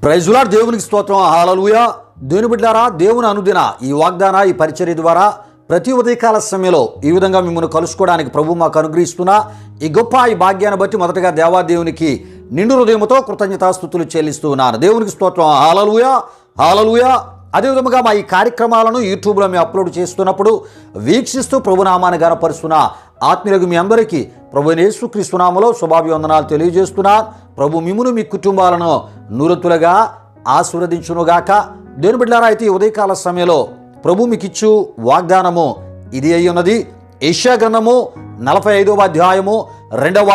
Praise lord. దేవునికి స్తోత్రం. హల్లెలూయా. దేవుని బిడ్డలారా, దేవుని అనుదిన ఈ వాగ్దాన ఈ పరిచర్య ద్వారా ప్రతి ఉదయకాల సమయంలో ఈ విధంగా మిమ్మల్ని కలుసుకోవడానికి ప్రభు మాకు అనుగ్రహిస్తున్న ఈ గొప్ప ఈ భాగ్యాన్ని బట్టి మొదటగా దేవాదేవునికి నిండు హృదయంతో కృతజ్ఞతాస్తుతులు చెల్లిస్తూ ఉన్నాను. దేవునికి స్తోత్రం. హల్లెలూయా, హల్లెలూయా. అదేవిధంగా మా ఈ కార్యక్రమాలను యూట్యూబ్లో మేము అప్లోడ్ చేస్తున్నప్పుడు వీక్షిస్తూ ప్రభునామాన్ని గణపరుస్తున్న ఆత్మీయులకు మీ అందరికీ ప్రభు యేసుక్రీస్తు నామములో శుభాభివందనాలు తెలియజేస్తున్నా. ప్రభు మిమ్మును మీ కుటుంబాలను నూరతులుగా ఆశీర్వదించునుగాక. దేవుని బిడ్డలారా, అయితే ఈ ఉదయకాల సమయంలో ప్రభు మీకు ఇచ్చు వాగ్దానము ఇది అయి ఉన్నది. యెషయా గ్రంథము 45వ అధ్యాయము 2వ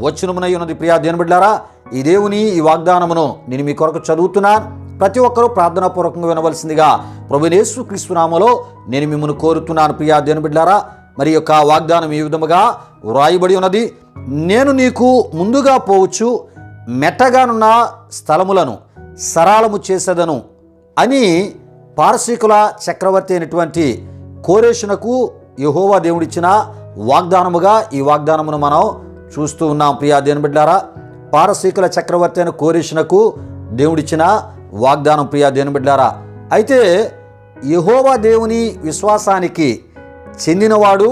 వచనమునై ఉన్నది. ప్రియా దేవుని బిడ్డలారా, ఈ దేవుని ఈ వాగ్దానమును నేను మీ కొరకు చదువుతున్నాను. ప్రతి ఒక్కరూ ప్రార్థనాపూర్వకంగా వినవలసిందిగా ప్రభు యేసుక్రీస్తు నామములో నేను మిమ్మల్ని కోరుతున్నాను. ప్రియా దేవుని బిడ్డలారా, మరి యొక్క వాగ్దానం ఈ విధముగా వ్రాయబడి ఉన్నది. నేను నీకు ముందుగా పోవచ్చు, మెట్టగానున్న స్థలములను సరాలము చేసేదను అని పారసీకుల చక్రవర్తి అయినటువంటి కోరేషునకు యెహోవా దేవుడిచ్చిన వాగ్దానముగా ఈ వాగ్దానమును మనం చూస్తూ ఉన్నాం. ప్రియా దేవుని బిడ్డలారా, పారసీకుల చక్రవర్తి అయిన కోరేషునకు దేవుడిచ్చిన వాగ్దానం. ప్రియా దేవుని బిడ్డలారా, అయితే యెహోవా దేవుని విశ్వాసానికి చెందినవాడు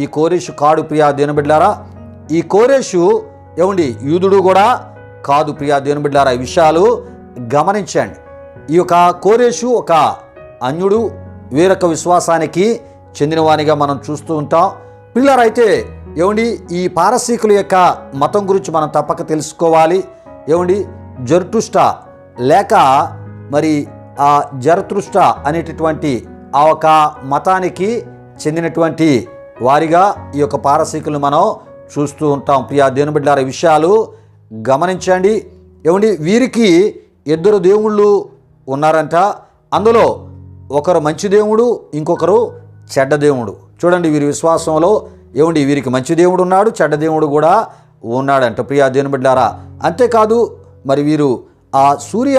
ఈ కోరేషు కాడు. ప్రియా దేవుని బిడ్డలారా, ఈ కోరేషు యూదుడు కూడా కాదు. ప్రియా దేవుని బిడ్డలారా, ఈ విషయాలు గమనించండి. ఈ యొక్క కోరేషు ఒక అన్యుడు, వేరొక విశ్వాసానికి చెందినవానిగా మనం చూస్తూ ఉంటాం. పిల్లలైతే ఈ పారసీకుల యొక్క మతం గురించి మనం తప్పక తెలుసుకోవాలి. జరతుష్ట లేక మరి ఆ జరతుష్ట అనేటటువంటి ఆ ఒక మతానికి చెందినటువంటి వారిగా ఈ యొక్క పారసీకులను మనం చూస్తూ ఉంటాం. ప్రియా దేవుని బిడ్డలారా, విషయాలు గమనించండి. వీరికి ఇద్దరు దేవుళ్ళు ఉన్నారంట. అందులో ఒకరు మంచి దేవుడు, ఇంకొకరు చెడ్డ దేవుడు. చూడండి, వీరి విశ్వాసంలో వీరికి మంచి దేవుడు ఉన్నాడు, చెడ్డ దేవుడు కూడా ఉన్నాడంట. ప్రియా దేవుని బిడ్డలారా, అంతేకాదు మరి వీరు ఆ సూర్య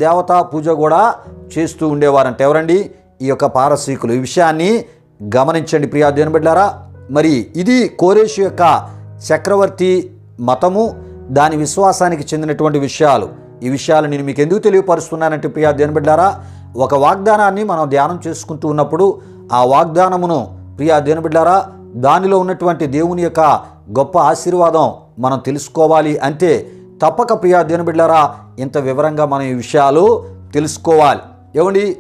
దేవతా పూజ కూడా చేస్తూ ఉండేవారంట. ఈ యొక్క పారసీకులు. ఈ విషయాన్ని గమనించండి. ప్రియా దేవుని బిడ్డలారా, మరి ఇది కోరేషు యొక్క చక్రవర్తి మతము, దాని విశ్వాసానికి చెందినటువంటి విషయాలు. ఈ విషయాలు నేను మీకు ఎందుకు తెలియపరుస్తున్నానంటే ప్రియా దేవుని బిడ్డలారా, ఒక వాగ్దానాన్ని మనం ధ్యానం చేసుకుంటూ ఉన్నప్పుడు ఆ వాగ్దానమును ప్రియా దేవుని బిడ్డలారా, దానిలో ఉన్నటువంటి దేవుని యొక్క గొప్ప ఆశీర్వాదం మనం తెలుసుకోవాలి అంటే తప్పక ప్రియా దేవుని బిడ్డలారా ఇంత వివరంగా మనం ఈ విషయాలు తెలుసుకోవాలి.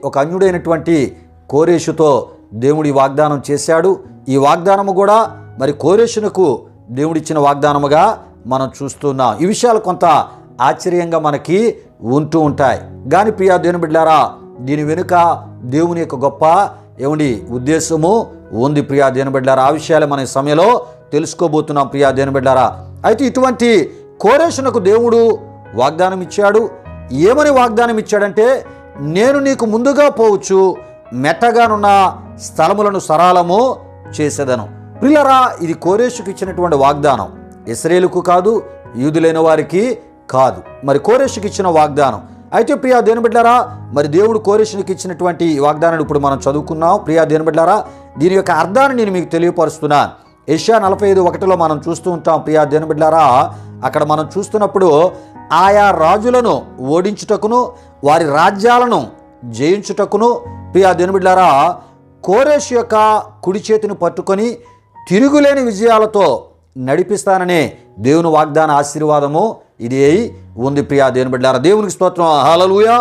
ఒక అన్యుడైనటువంటి కోరేషుతో దేవుడి వాగ్దానం చేశాడు. ఈ వాగ్దానము కూడా మరి కోరేషునకు దేవుడిచ్చిన వాగ్దానముగా మనం చూస్తున్నాం. ఈ విషయాలు కొంత ఆశ్చర్యంగా మనకి ఉంటూ ఉంటాయి. కానీ ప్రియా దేవుని బిడ్డలారా, దీని వెనుక దేవుని యొక్క గొప్ప ఉద్దేశము ఉంది. ప్రియా దేవుని బిడ్డలారా, ఆ విషయాలు మన సమయంలో తెలుసుకోబోతున్నాం. ప్రియా దేవుని బిడ్డలారా, అయితే ఇటువంటి కోరేషునకు దేవుడు వాగ్దానం ఇచ్చాడు. ఏమని వాగ్దానం ఇచ్చాడంటే, నేను నీకు ముందుగా పోవచ్చు, మెట్టగానున్న స్థలములను సరాలము చేసేదను. ప్రియులారా, ఇది కోరేషుకు ఇచ్చినటువంటి వాగ్దానం. ఇశ్రాయేలుకు కాదు, యూదులైన వారికి కాదు, మరి కోరేషుకి ఇచ్చిన వాగ్దానం. అయితే ప్రియా దేవుని బిడ్డలారా, మరి దేవుడు కోరేషునికి ఇచ్చినటువంటి వాగ్దానాన్ని ఇప్పుడు మనం చదువుకున్నాం. ప్రియా దేవుని బిడ్డలారా, దీని యొక్క అర్థాన్ని నేను మీకు తెలియపరుస్తున్నాను. యెషయా 45:1 మనం చూస్తూ ఉంటాం. ప్రియా దేవుని బిడ్డలారా, అక్కడ మనం చూస్తున్నప్పుడు ఆయా రాజులను ఓడించుటకును వారి రాజ్యాలను జయించుటకును ప్రియా దేవుని బిడ్డలారా కోరేషు యొక్క కుడి చేతిని పట్టుకొని తిరుగులేని విజయాలతో నడిపిస్తాననే దేవుని వాగ్దాన ఆశీర్వాదము ఇది ఉంది. ప్రియా దేవుని బిడ్డలారా, దేవునికి స్తోత్రం. హల్లెలూయా,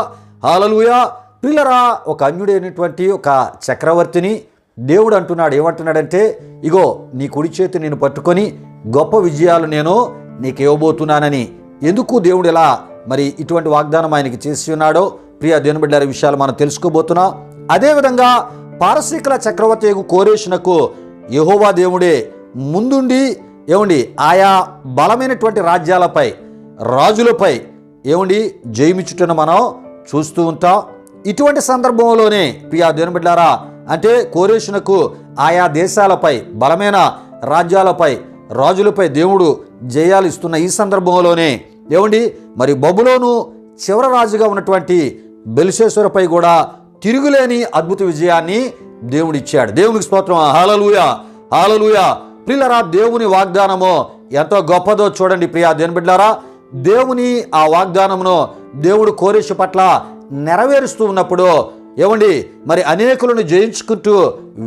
హల్లెలూయా. ప్రియులారా, ఒక అన్యుడైనటువంటి ఒక చక్రవర్తిని దేవుడు అంటున్నాడు. ఏమంటున్నాడంటే, ఇగో నీ కుడి చేతి నేను పట్టుకొని గొప్ప విజయాలు నేను నీకు ఇవ్వబోతున్నానని. ఎందుకు దేవుడు ఎలా మరి ఇటువంటి వాగ్దానం ఆయనకి చేసి ఉన్నాడో ప్రియా దేవుని బిడ్డలారా, విషయాలు మనం తెలుసుకోబోతున్నాం. అదేవిధంగా పారసీకుల చక్రవర్తి కోరేషునకు యెహోవా దేవుడే ముందుండి ఆయా బలమైనటువంటి రాజ్యాలపై రాజులపై జయమిచ్చుటను మనం చూస్తూ ఉంటాం. ఇటువంటి సందర్భంలోనే ప్రియా దేవుని బిడ్డలారా, అంటే కోరేషునకు ఆయా దేశాలపై బలమైన రాజ్యాలపై రాజులపై దేవుడు జయాలు ఇస్తున్న ఈ సందర్భంలోనే మరి బబులోను చివరి రాజుగా ఉన్నటువంటి బెల్షస్సరుపై కూడా తిరుగులేని అద్భుత విజయాన్ని దేవుడిచ్చాడు. దేవునికి స్తోత్రం. హల్లెలూయా, హల్లెలూయా. ప్రియులారా, దేవుని వాగ్దానము ఎంతో గొప్పదో చూడండి. ప్రియా దేవుని బిడ్డలారా, దేవుని ఆ వాగ్దానమును దేవుడు కోరేషు పట్ల నెరవేరుస్తూ ఉన్నప్పుడు ఏమండి మరి అనేకులను జయించుకుంటూ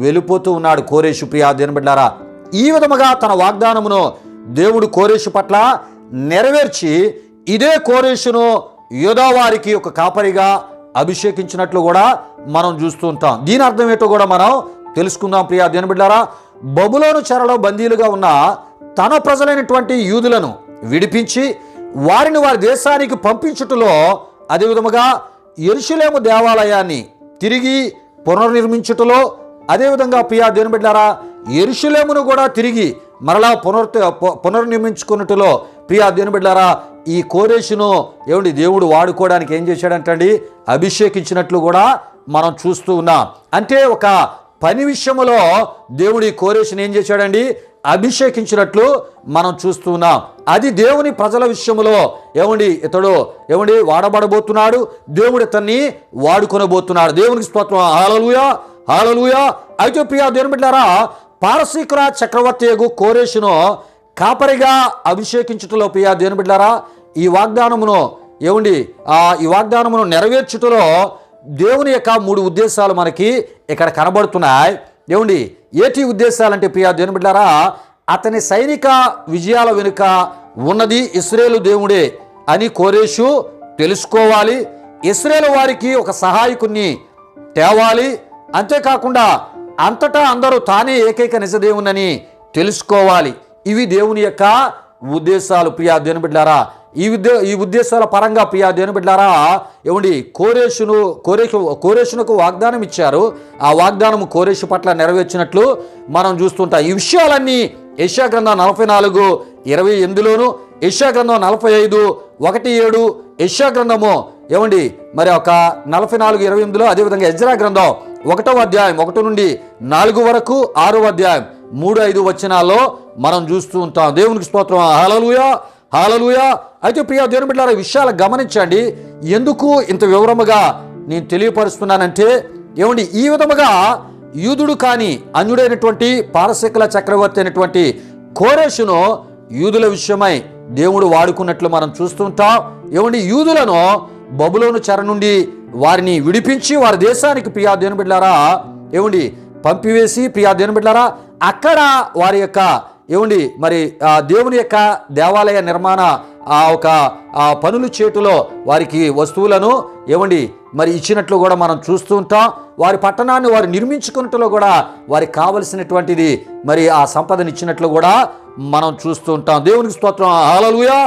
వెళ్ళిపోతూ ఉన్నాడు కోరేషు. ప్రియా దేవుని బిడ్డలారా, ఈ విధముగా తన వాగ్దానమును దేవుడు కోరేషు పట్ల నెరవేర్చి ఇదే కోరేషును యూదా వారికి ఒక కాపరిగా అభిషేకించినట్లు కూడా మనం చూస్తూ ఉంటాం. దీని అర్థం ఏంటో కూడా మనం తెలుసుకుందాం. ప్రియా దేవుని బిడ్డలారా, బబులోను చెరలో బందీలుగా ఉన్న తన ప్రజలైనటువంటి యూదులను విడిపించి వారిని వారి దేశానికి పంపించుటలో, అదేవిధముగా యెరూషలేము దేవాలయాన్ని తిరిగి పునర్నిర్మించుటలో, అదేవిధంగా ప్రియా దేవుని బిడ్డలారా యెరూషలేమును కూడా తిరిగి మరలా పునర్నిర్మించుకున్నట్టులో ప్రియా దేవుని బిడ్డలారా ఈ కోరేషును ఏమండి దేవుడు వాడుకోవడానికి ఏం చేశాడంటండి, అభిషేకించినట్లు కూడా మనం చూస్తూ ఉన్నాం. అంటే ఒక పని విషయంలో దేవుడు ఈ కోరేషుని ఏం చేశాడండి, అభిషేకించినట్లు మనం చూస్తూ ఉన్నాం. అది దేవుని ప్రజల విషయంలో ఇతడు వాడబడబోతున్నాడు. దేవుడు ఇతన్ని వాడుకొనబోతున్నాడు. దేవునికి స్తోత్రం. హల్లెలూయా, హల్లెలూయా. అయితే ప్రియా దేవుని బిడ్డలారా, పారసీకుల చక్రవర్తి కోరేషును కాపరిగా అభిషేకించుటలో ప్రియా దేవుని బిడ్డలారా ఈ వాగ్దానమును నెరవేర్చుటలో దేవుని యొక్క 3 ఉద్దేశాలు మనకి ఇక్కడ కనబడుతున్నాయి. ఏటి ఉద్దేశాలంటే ప్రియా దేవుని బిడ్డలారా, అతని సైనిక విజయాల వెనుక ఉన్నది ఇశ్రాయేలు దేవుడే అని కోరేషు తెలుసుకోవాలి. ఇశ్రాయేలు వారికి ఒక సహాయకుని తేవాలి. అంతేకాకుండా అంతటా అందరూ తానే ఏకైక నిజదేవునని తెలుసుకోవాలి. ఇవి దేవుని యొక్క ఉద్దేశాలు ప్రియా దేవుని బిడ్డలారా. ఈ ఉద్దేశాల పరంగా ప్రియా దేవుని బిడ్డలారా కోరేషునకు వాగ్దానం ఇచ్చారు. ఆ వాగ్దానం కోరేషు పట్ల నెరవేర్చినట్లు మనం చూస్తుంటాం. ఈ విషయాలన్నీ యెషయా గ్రంథం 44:28లోను, యెషయా గ్రంథం 45:1-7, యెషయా గ్రంథము మరి ఒక 44:28లో, అదేవిధంగా ఎజ్రా గ్రంథం 1వ అధ్యాయం 1 నుండి 4 వరకు, 6వ అధ్యాయం 3-5 వచనాల్లో మనం చూస్తూ ఉంటాం. దేవునికి స్తోత్రం. హల్లెలూయా, హల్లెలూయా. అయితే ప్రియా దేవుని బిడ్డలారా విషయాలు గమనించండి. ఎందుకు ఇంత వివరముగా నేను తెలియపరుస్తున్నానంటే ఈ విధముగా యూదుడు కాని అన్యుడైనటువంటి పారసీకుల చక్రవర్తి అయినటువంటి కోరేషును యూదుల విషయమై దేవుడు వాడుకున్నట్లు మనం చూస్తుంటాం. యూదులను బబులోను చెర నుండి వారిని విడిపించి వారి దేశానికి ప్రియా దేవుని బిడ్డలారా పంపివేసి ప్రియా దేవుని బిడ్డలారా అక్కడ వారి యొక్క మరి దేవుని యొక్క దేవాలయ నిర్మాణ పనులు చేటులో వారికి వస్తువులను మరి ఇచ్చినట్లు కూడా మనం చూస్తూ ఉంటాం. వారి పట్టణాన్ని వారు నిర్మించుకున్నట్లో కూడా వారికి కావలసినటువంటిది మరి ఆ సంపదను ఇచ్చినట్లు కూడా మనం చూస్తూ ఉంటాం. దేవునికి స్తోత్రం. హల్లెలూయా,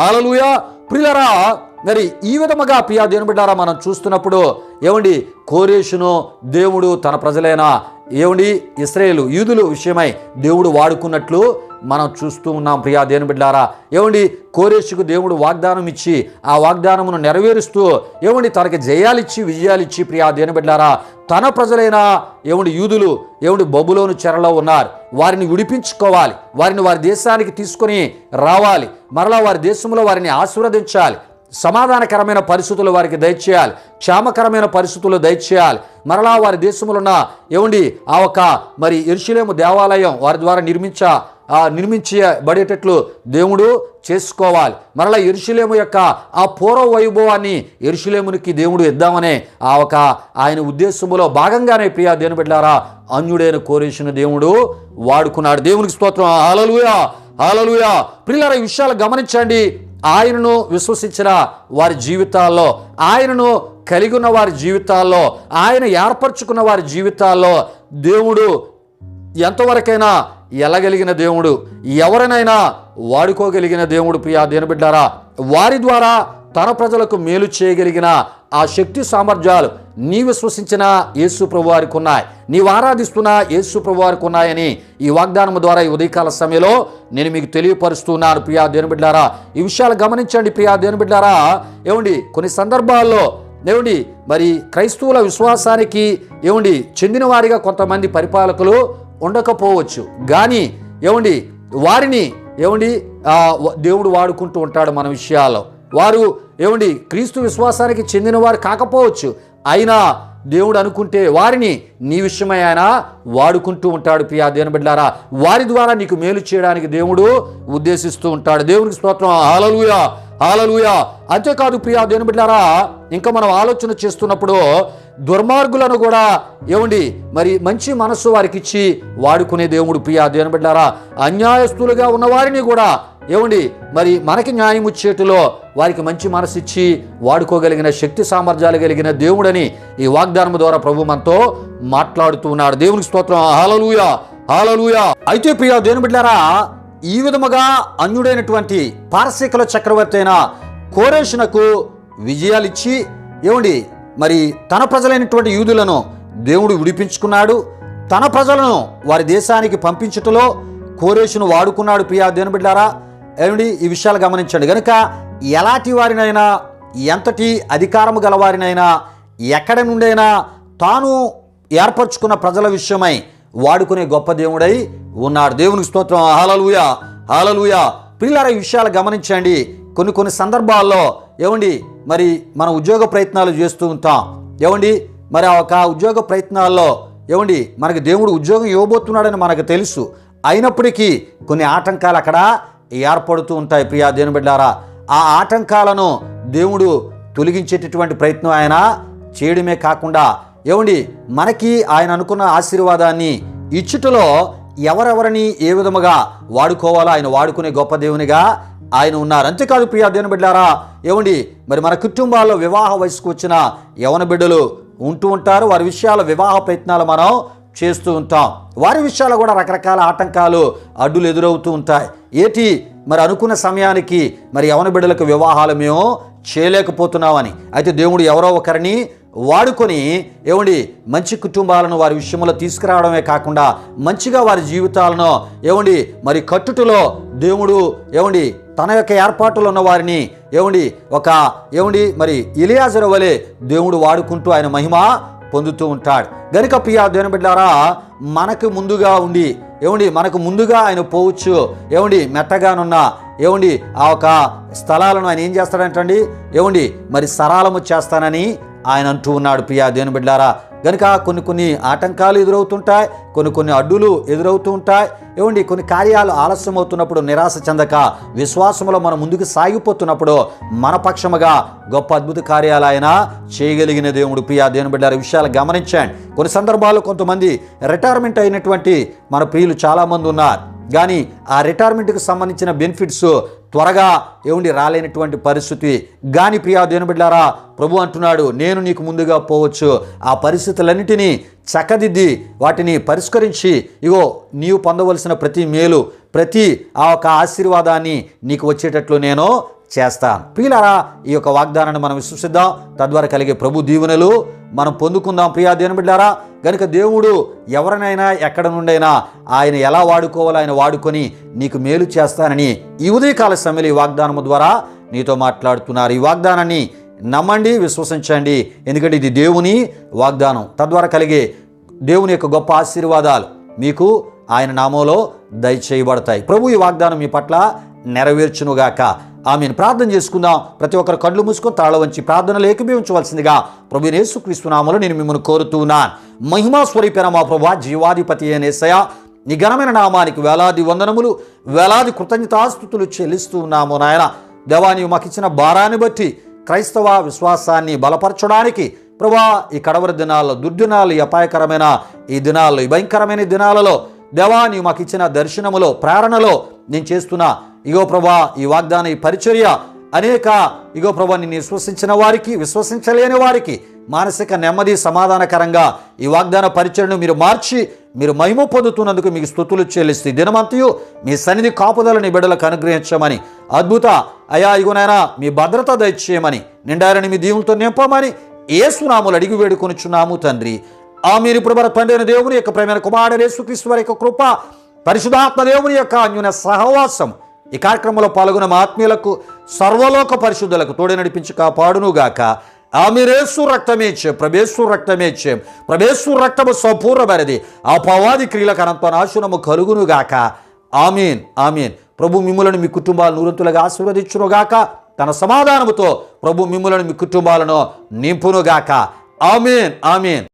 హల్లెలూయా. ప్రియులారా, మరి ఈ విధముగా ప్రియా దేవుని బిడ్డలారా మనం చూస్తున్నప్పుడు కోరేషును దేవుడు తన ప్రజలైన ఇశ్రాయేలు యూదులు విషయమై దేవుడు వాడుకున్నట్లు మనం చూస్తూ ఉన్నాం. ప్రియా దేవుని బిడ్డలారా కోరేషుకు దేవుడు వాగ్దానం ఇచ్చి ఆ వాగ్దానమును నెరవేరుస్తూ తనకి జయాలిచ్చి విజయాలిచ్చి ప్రియా దేవుని బిడ్డలారా తన ప్రజలైన యూదులు బబులోను చెరలో ఉన్నారు. వారిని విడిపించుకోవాలి. వారిని వారి దేశానికి తీసుకొని రావాలి. మరలా వారి దేశంలో వారిని ఆశీర్వదించాలి. సమాధానకరమైన పరిస్థితులు వారికి దయచేయాలి. క్షేమకరమైన పరిస్థితులు దయచేయాలి. మరలా వారి దేశంలో ఉన్న మరి యెరూషలేము దేవాలయం వారి ద్వారా నిర్మించబడేటట్లు దేవుడు చేసుకోవాలి. మరలా యెరూషలేము యొక్క ఆ పూర్వ వైభవాన్ని యెరూషలేమునికి దేవుడు ఇద్దామనే ఆయన ఉద్దేశములో భాగంగానే ప్రియా దేవుని బిడ్డలారా అన్యుడైన కోరేషును దేవుడు వాడుకున్నాడు. దేవునికి స్తోత్రం. హల్లెలూయా, హల్లెలూయా. ప్రియులారా ఈ విషయాలు గమనించండి. ఆయనను విశ్వసించిన వారి జీవితాల్లో, ఆయనను కలిగి ఉన్న వారి జీవితాల్లో, ఆయన ఏర్పరచుకున్న వారి జీవితాల్లో దేవుడు ఎంతవరకైనా ఎలగలిగిన దేవుడు, ఎవరినైనా వాడుకోగలిగిన దేవుడు. ప్రియా దేవుని బిడ్డలారా వారి ద్వారా తన ప్రజలకు మేలు చేయగలిగిన ఆ శక్తి సామర్థ్యాలు నీ విశ్వసించిన యేసు ప్రభు వారికి ఉన్నాయి, నీవు ఆరాధిస్తున్న యేసు ప్రభు వారికి ఉన్నాయని ఈ వాగ్దానం ద్వారా ఈ ఉదయకాల సమయంలో నేను మీకు తెలియపరుస్తున్నాను. ప్రియా దేవుని బిడ్డలారా ఈ విషయాలు గమనించండి. ప్రియా దేవుని బిడ్డలారా కొన్ని సందర్భాల్లో మరి క్రైస్తవుల విశ్వాసానికి చెందిన వారిగా కొంతమంది పరిపాలకులు ఉండకపోవచ్చు. కానీ వారిని దేవుడు వాడుకుంటూ ఉంటాడు మన విషయాల్లో. వారు క్రీస్తు విశ్వాసానికి చెందిన వారు కాకపోవచ్చు. అయినా దేవుడు అనుకుంటే వారిని నీ విషయమై ఆయన వాడుకుంటూ ఉంటాడు. ప్రియా దేవుని బిడ్డలారా వారి ద్వారా నీకు మేలు చేయడానికి దేవుడు ఉద్దేశిస్తూ ఉంటాడు. దేవునికి స్తోత్రం. హల్లెలూయా, హల్లెలూయా. అంతేకాదు ప్రియా దేవుని బిడ్డలారా, ఇంకా మనం ఆలోచన చేస్తున్నప్పుడు దుర్మార్గులను కూడా మరి మంచి మనస్సు వారికి ఇచ్చి వాడుకునే దేవుడు ప్రియా దేవుని బిడ్డలారా. అన్యాయస్తులుగా ఉన్న వారిని కూడా మరి మనకి న్యాయం ఇచ్చేటిలో వారికి మంచి మనసు ఇచ్చి వాడుకోగలిగిన శక్తి సామర్థ్యాలు కలిగిన దేవుడని ఈ వాగ్దానం ద్వారా ప్రభు మనతో మాట్లాడుతూ ఉన్నాడు. దేవునికి స్తోత్రం. హల్లెలూయా, హల్లెలూయా. అయితే ప్రియా దేవుని బిడ్డలారా, ఈ విధముగా అన్యుడైనటువంటి పారసీకుల చక్రవర్తి అయిన కోరేషునకు విజయాలిచ్చి మరి తన ప్రజలైనటువంటి యూదులను దేవుడు విడిపించుకున్నాడు. తన ప్రజలను వారి దేశానికి పంపించుటలో కోరేషును వాడుకున్నాడు. ప్రియా దేవుని బిడ్డలారా, ఈ విషయాలు గమనించండి. కనుక ఎలాంటి వారినైనా, ఎంతటి అధికారము గలవారినైనా, ఎక్కడి నుండైనా తాను ఏర్పరచుకున్న ప్రజల విషయమై వాడుకునే గొప్ప దేవుడై ఉన్నాడు. దేవునికి స్తోత్రం. హల్లెలూయా, హల్లెలూయా. ప్రియులారా, ఈ విషయాలు గమనించండి. కొన్ని సందర్భాల్లో మరి మన ఉద్యోగ ప్రయత్నాలు చేస్తూ ఉంటాం. మరి ఆ ఒక ఉద్యోగ ప్రయత్నాల్లో మనకి దేవుడు ఉద్యోగం ఇవ్వబోతున్నాడని మనకు తెలుసు. అయినప్పటికీ కొన్ని ఆటంకాలు అక్కడ ఏర్పడుతూ ఉంటాయి. ప్రియా దేవుని బిడ్డలారా, ఆ ఆటంకాలను దేవుడు తొలగించేటటువంటి ప్రయత్నం ఆయన చేయడమే కాకుండా మనకి ఆయన అనుకున్న ఆశీర్వాదాన్ని ఇచ్చుటలో ఎవరెవరిని ఏ విధముగా వాడుకోవాలో ఆయన వాడుకునే గొప్ప దేవునిగా ఆయన ఉన్నారు. అంతేకాదు ప్రియా దేవుని బిడ్డలారా, మరి మన కుటుంబాల్లో వివాహ వయసుకు వచ్చిన యవన బిడ్డలు ఉంటూ ఉంటారు. వారి విషయాల వివాహ ప్రయత్నాలు మనం చేస్తూ ఉంటాం. వారి విషయాలు కూడా రకరకాల ఆటంకాలు, అడ్డులు ఎదురవుతూ ఉంటాయి. మరి అనుకున్న సమయానికి మరి యవన బిడ్డలకు వివాహాలు మేము చేయలేకపోతున్నామని. అయితే దేవుడు ఎవరో ఒకరిని వాడుకొని మంచి కుటుంబాలను వారి విషయంలో తీసుకురావడమే కాకుండా మంచిగా వారి జీవితాలను మరి కట్టుటలో దేవుడు తన యొక్క ఏర్పాటులో ఉన్న వారిని ఒక మరి ఎలియాజరు వలె దేవుడు వాడుకుంటూ ఆయన మహిమ పొందుతూ ఉంటాడు. గనుక ప్రియా దేవుని బిడ్డలారా, మనకు ముందుగా ఉండి మనకు ముందుగా ఆయన పోవచ్చు మెట్టగానున్న ఆ ఒక స్థలాలను ఆయన ఏం చేస్తాడంటండి మరి సరళము చేస్తానని ఆయన అంటూ ఉన్నాడు. ప్రియా దేవుని బిడ్డలారా, గనుక కొన్ని ఆటంకాలు ఎదురవుతుంటాయి, కొన్ని అడ్డులు ఎదురవుతూ ఉంటాయి. కొన్ని కార్యాలు ఆలస్యం అవుతున్నప్పుడు నిరాశ చెందక విశ్వాసంలో మనం ముందుకు సాగిపోతున్నప్పుడు మన పక్షముగా గొప్ప అద్భుత కార్యాలు ఆయన చేయగలిగిన దేవుడు. ప్రియా దేవుని బిడ్డలారా, విషయాలు గమనించండి. కొన్ని సందర్భాల్లో కొంతమంది రిటైర్మెంట్ అయినటువంటి మన ప్రియులు చాలామంది ఉన్నారు. కానీ ఆ రిటైర్మెంట్కి సంబంధించిన బెనిఫిట్స్ త్వరగా రాలేనటువంటి పరిస్థితి. కానీ ప్రియా దేవుని బిడ్డలారా, ప్రభు అంటున్నాడు, నేను నీకు ముందుగా పోవచ్చు. ఆ పరిస్థితులన్నిటినీ చక్కదిద్ది వాటిని పరిష్కరించి నీవు పొందవలసిన ప్రతి మేలు, ప్రతి ఆ ఒక ఆశీర్వాదాన్ని నీకు వచ్చేటట్లు నేను చేస్తాను. ప్రియులారా, ఈ యొక్క వాగ్దానాన్ని మనం విశ్వసిద్దాం. తద్వారా కలిగే ప్రభు దీవెనలు మనం పొందుకుందాం. ప్రియా దేవుని బిడ్డలారా, గనుక దేవుడు ఎవరినైనా ఎక్కడ నుండైనా ఆయన ఎలా వాడుకోవాలో ఆయన వాడుకొని నీకు మేలు చేస్తానని ఈ ఉదయకాల సమయంలో ఈ వాగ్దానము ద్వారా నీతో మాట్లాడుతున్నారు. ఈ వాగ్దానాన్ని నమ్మండి, విశ్వసించండి. ఎందుకంటే ఇది దేవుని వాగ్దానం. తద్వారా కలిగే దేవుని యొక్క గొప్ప ఆశీర్వాదాలు మీకు ఆయన నామంలో దయచేయబడతాయి. ప్రభు ఈ వాగ్దానం మీ పట్ల నెరవేర్చునుగాక. ఆమెను ప్రార్థన చేసుకుందాం. ప్రతి ఒక్కరు కళ్ళు మూసుకొని తాళ వంచి ప్రార్థనలు ఏకీభవించవలసిందిగా ప్రభు యేసుక్రీస్తు నామములో నేను మిమ్మల్ని కోరుతున్నాను. మహిమా స్వరూపైన మా ప్రభువా, జీవాధిపతి అయిన యేసయ్యా, నీ ఘనమైన నామానికి వేలాది వందనములు, వేలాది కృతజ్ఞతాస్తుతులు చెల్లిస్తూ ఉన్నాము నాయన. దేవా, నీవు మాకు ఇచ్చిన భారాన్ని బట్టి క్రైస్తవ విశ్వాసాన్ని బలపరచడానికి ప్రభువా, ఈ కడవరి దినాల్లో, దుర్దినాలు, ఈ అపాయకరమైన ఈ దినాల్లో, ఈ భయంకరమైన దినాలలో దేవా, నీవు మాకు ఇచ్చిన దర్శనములో, ప్రేరణలో నేను చేస్తున్నా ప్రభా ఈ వాగ్దాన ఈ పరిచర్య అనేక ప్రభా నిన్ను విశ్వసించిన వారికి, విశ్వసించలేని వారికి మానసిక నెమ్మది, సమాధానకరంగా ఈ వాగ్దాన పరిచర్యను మీరు మార్చి మీరు మహిమ పొందుతున్నందుకు మీకు స్తుతులు చెల్లిస్తూ దినమంతయు మీ సన్నిధి కాపుదలని బిడ్డలకు అనుగ్రహించమని, అద్భుత అయా ఇగునైనా మీ భద్రత దయచేయమని, నిండారని మీ దీవులతో నింపమని యేసు నామములో అడిగి వేడుకొనుచున్నాము తండ్రి. ఆమేన్. ఇప్పుడు మన తండ్రి అయిన దేవుని యొక్క ప్రేమైన కుమారుడు యేసుక్రీస్తు వారి యొక్క కృప, పరిశుద్ధాత్మ దేవుని యొక్క అన్యోన్య సహవాసం ఈ కార్యక్రమంలో పాల్గొన్న మా ఆత్మీయులకు, సర్వలోక పరిశుద్ధులకు తోడే నడిపించి కాపాడునుగాక. ఆమేన్. యేసు రక్తమేచ్చే, ప్రభేసు రక్తమేచ్చే, ప్రభేసు రక్తము సంపూర్ణమైనది. ఆ పవాది క్రియలకు అనంత నాశనము కలుగునుగాక. ఆమేన్, ఆమేన్. ప్రభు మిమ్ములను మీ కుటుంబాలను నూరంతులుగా ఆశీర్వదించునుగాక. తన సమాధానముతో ప్రభు మిమ్ములను మీ కుటుంబాలను నింపునుగాక. ఆమేన్, ఆమేన్.